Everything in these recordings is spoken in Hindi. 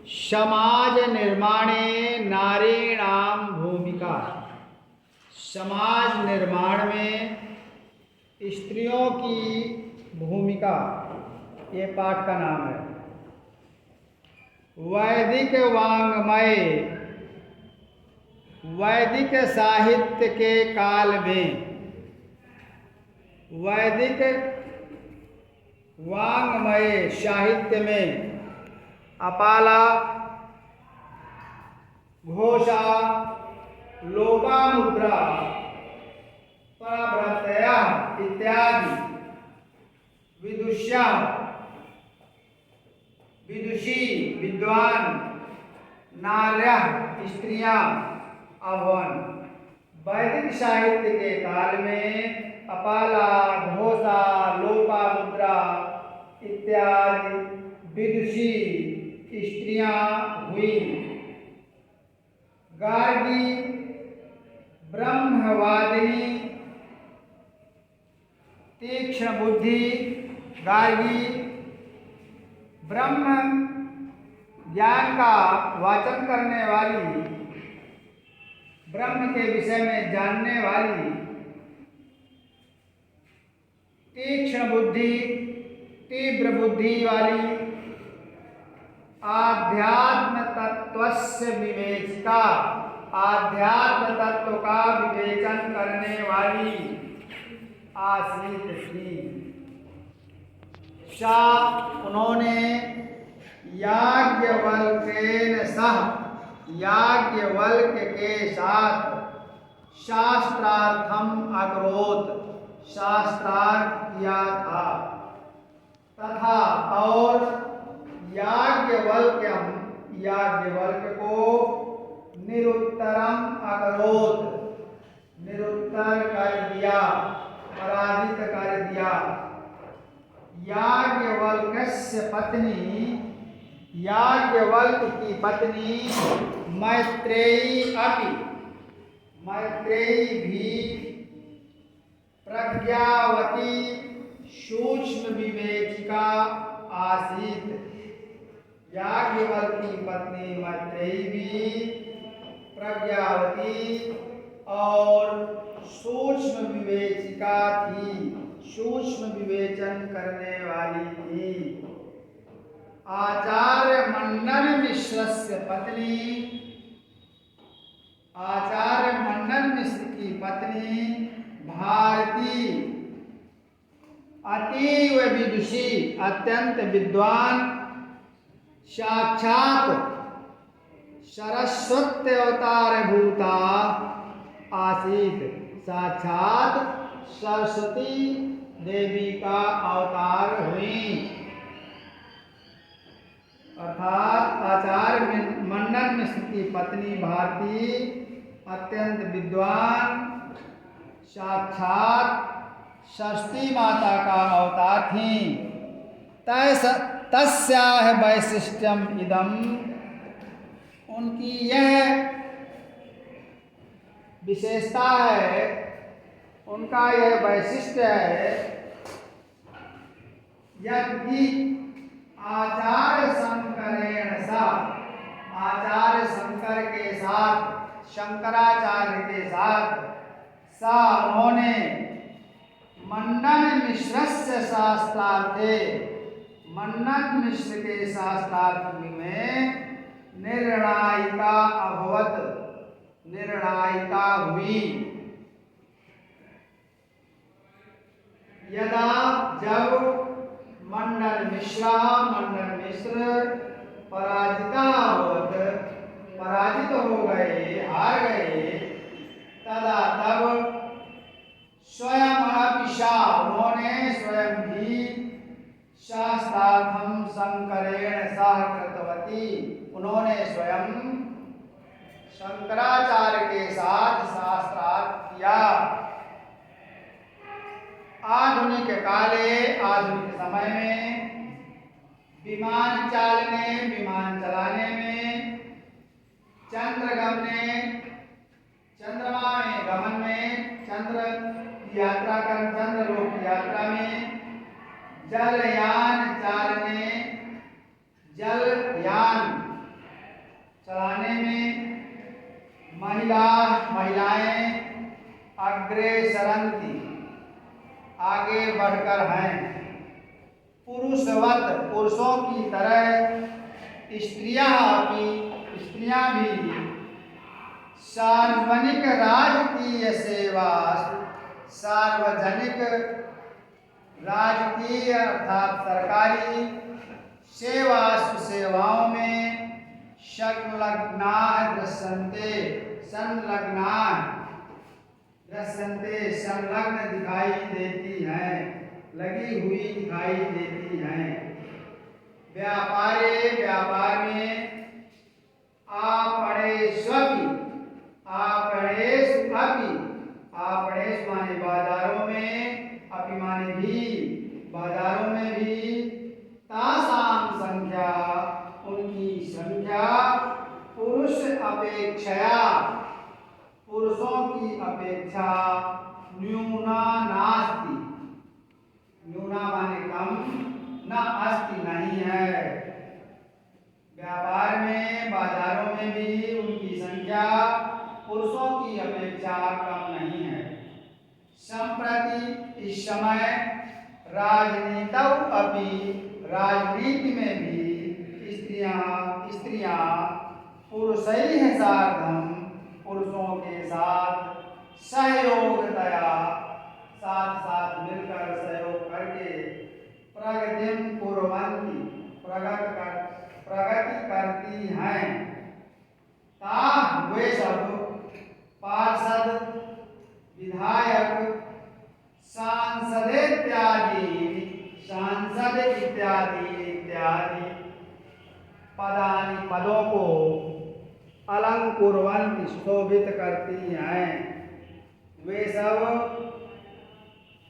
समाज निर्माणे नारीणाम भूमिका। समाज निर्माण में स्त्रियों की भूमिका, ये पाठ का नाम है। वैदिक वाङ्मय, वैदिक साहित्य के काल में, वैदिक वाङ्मय साहित्य में अपाला, घोषा, लोपामुद्रा, प्रभृतयः इत्यादि विदुष्या, विदुषी, विद्वान नार्यः स्त्रियां अभवन्। वैदिक साहित्य के काल में अपाला, घोषा, लोपामुद्रा इत्यादि विदुषी स्त्रियां हुई। गार्गी ब्रह्मवादिनी, तीक्ष्ण बुद्धि, गार्गी ब्रह्म ज्ञान का वाचन करने वाली, ब्रह्म के विषय में जानने वाली, तीक्ष्ण बुद्धि, तीव्र बुद्धि वाली, आध्यात्म तत्वस्य विवेचिका, आध्यात्म तत्व का विवेचन करने वाली आसीत थी। सा, उन्होंने याज्ञवल्क्येन सह, याज्ञवल्क्य के साथ शास्त्रार्थम अकरोत्, शास्त्रार्थ किया था। तथा और याज्ञवल्क्यम, याज्ञवल्क्य को निरुत्तरम अकरोत्, निरुत्तर कर दिया, पराजित कर दिया। याज्ञवल्क्यस्य पत्नी, याज्ञवल्क्य की पत्नी मैत्रेयी अपि, मैत्रेयी भी प्रज्ञावती सूक्ष्म विवेचिका आसीत। याज्ञवल्क्य की पत्नी मैत्रेयी भी प्रज्ञावती और सूक्ष्म विवेचिका थी, सूक्ष्म विवेचन करने वाली थी। आचार्य मंडन मिश्रस्य पत्नी, आचार्य मंडन मिश्र की पत्नी भारती अतीव विदुषी, अत्यंत विद्वान, साक्षात सरस्वती अवतार भूता आसीत, साक्षात सरस्वती देवी का अवतार हुई। अर्थात आचार्य मंडन मिश्र की पत्नी भारती अत्यंत विद्वान, साक्षात सरस्वती माता का अवतार थी। तस्याः वैशिष्ट्यम इदम, उनकी यह विशेषता है, उनका यह वैशिष्ट्य है। यदि आचार्य शंकरेण सह, आचार्य शंकर के साथ, शंकराचार्य के साथ, सा उन्होंने मंडन मिश्रस्य शास्त्रार्थे, मंडन मिश्र के शास्त्रार्थ में निर्णायिका अभवत, निर्णायिका हुई। यदा, जब मंडन मिश्र, मंडन मिश्र पराजिता अभवत, पराजित हो गए, हार गए, तदा तब स्वयं अपिशा, उन्होंने स्वयं भी शास्त्रार्थम शंकरेण सह कृतवती, उन्होंने स्वयं शंकराचार्य के साथ शास्त्रार्थ किया। आधुनिक काले, आधुनिक समय में विमान चालने, विमान चलाने में, चंद्रगमने, चंद्रमा में गमन में, चंद्र की यात्रा कर, चंद्रलोक की यात्रा में, जलयान चालने, जलयान चलाने में महिलाएं अग्रेसरन्ति आगे बढ़कर हैं। पुरुषवत पुरुषों की तरह स्त्रियां भी सार्वजनिक राजकीय सेवा सार्वजनिक राजकीय अर्थात सरकारी सेवाओं में संलग्नाः संलग्न दिखाई देती हैं, लगी हुई दिखाई देती हैं। व्यापार में आपणेश माने बाजारों में, अपि माने भी बाजारों में भी, तासाम संख्या उनकी संख्या पुरुषों की अपेक्षा न्यूना नास्ति, न्यूना माने कम, न अस्ति नहीं है। व्यापार में बाजारों में भी उनकी संख्या पुरुषों की अपेक्षा कम नहीं है। संप्रति इस समय राजनीति में भी स्त्रियां पुरुषैः सार्धं पुरुषों के साथ सहयोगतया साथ मिलकर सहयोग करके प्रगति करती हैं। वे सब पार्षद, विधायक, सांसद इत्यादि पदों को अलंकुर्वन्ति सुशोभित करती हैं। वे सब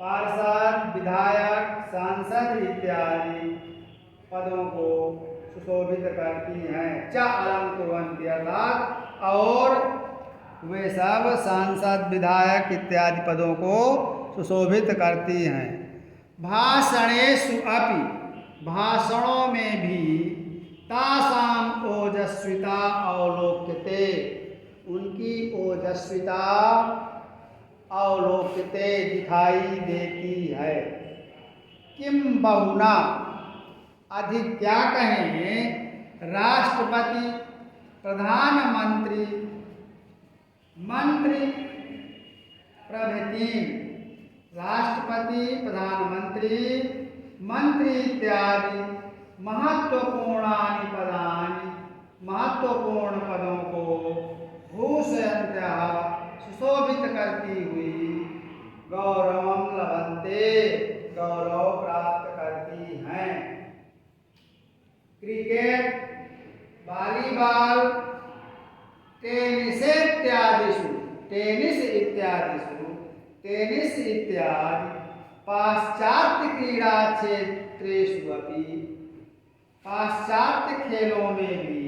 पार्षद, विधायक, सांसद इत्यादि पदों को सुशोभित करती हैं। च अलंकुर्वन्ति अर्थात और वे सब सांसद, विधायक इत्यादि पदों को सुशोभित करती हैं। भाषणेषु अपि भाषणों में भी तासाम ओजस्विता अवलोक्यते उनकी ओजस्विता अवलोक्यते दिखाई देती है। किम बहुना अधिक क्या कहें, राष्ट्रपति, प्रधानमंत्री, मंत्री प्रभृति, राष्ट्रपति, प्रधानमंत्री, मंत्री इत्यादि महत्वपूर्ण पदों को भूषयन्तः सुशोभित करती हुई गौरवं लभन्ते गौरव प्राप्त करती हैं। क्रिकेट, वॉलीबॉल, टेनिस इत्यादि पाश्चात्य क्रीड़ा क्षेत्रेषु अपि पाश्चात्य खेलों में भी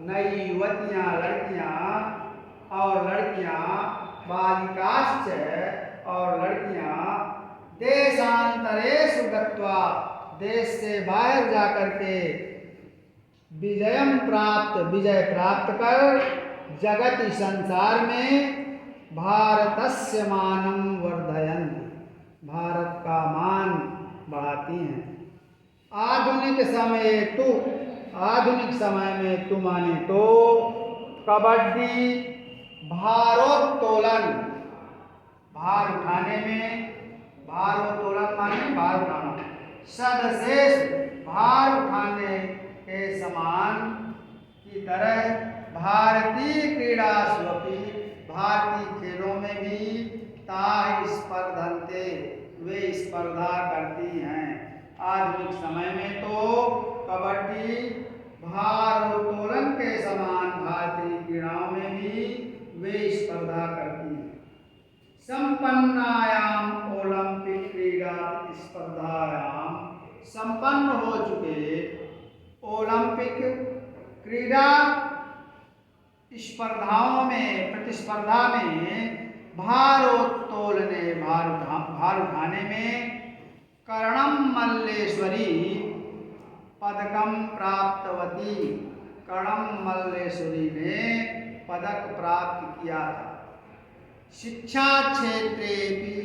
नई युवतियां लड़कियां बालिकाश्च और लड़कियां देशांतरेषु गत्वा देश से बाहर जाकर के विजय प्राप्त कर जगति संसार में भारतस्य मानं वर्धयन्ति भारत का मान बढ़ाती हैं। आधुनिक समय में तो माने तो कबड्डी, भारोत्तोलन, भार उठाने में, भारोत्तोलन माने भार उठाना, सदशेष भार उठाने के समान की तरह भारतीय क्रीड़ास्वपि भारतीय खेलों में भी ताः स्पर्धन्ते वे स्पर्धा करती हैं। आधुनिक समय में तो कबड्डी, भारोत्तोलन के समान भारतीय क्रीड़ाओं में भी वे स्पर्धा करती हैं। संपन्नायाम ओलंपिक क्रीड़ा स्पर्धायाम संपन्न हो चुके ओलंपिक क्रीड़ा प्रतिस्पर्धा में भारोत्तोलने भार उठाने में कर्णम मल्लेश्वरी पदकम प्राप्तवती। कर्णम मल्लेश्वरी ने पदक प्राप्त किया था। शिक्षा क्षेत्रे भी,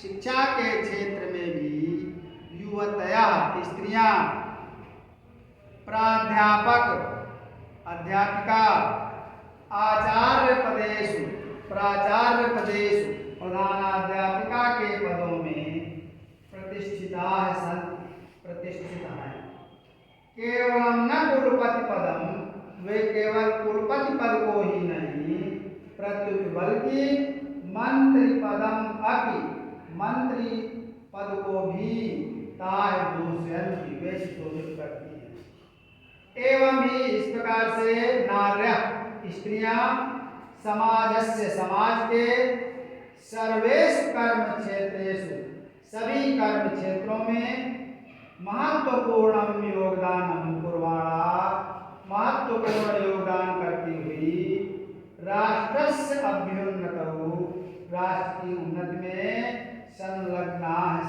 शिक्षा के क्षेत्र में भी युवतया स्त्रियां, प्राध्यापक अध्यापिका, आचार्य पदेषु प्राचार्य पदेषु प्रधानाध्यापिका के पदों में प्रतिष्ठिता प्रतिष्ठित है। केवलम न कुलपति पदम, वे केवल कुलपति पद को ही नहीं प्रत्युत बल्कि मंत्री पदम अपि, मंत्री पद को भी ताय दूषयन्ति, वे शोभित करती है। एवं ही इस प्रकार से नार्य स्त्रियां समाजस्य, समाज के सर्वेषु कर्म क्षेत्रेषु, सभी कर्म क्षेत्रों में महत्वपूर्ण योगदान कुर्वाणा, महत्वपूर्ण योगदान करती हुई राष्ट्रस्य अभ्युन्नतौ, राष्ट्र की उन्नति में संलग्ना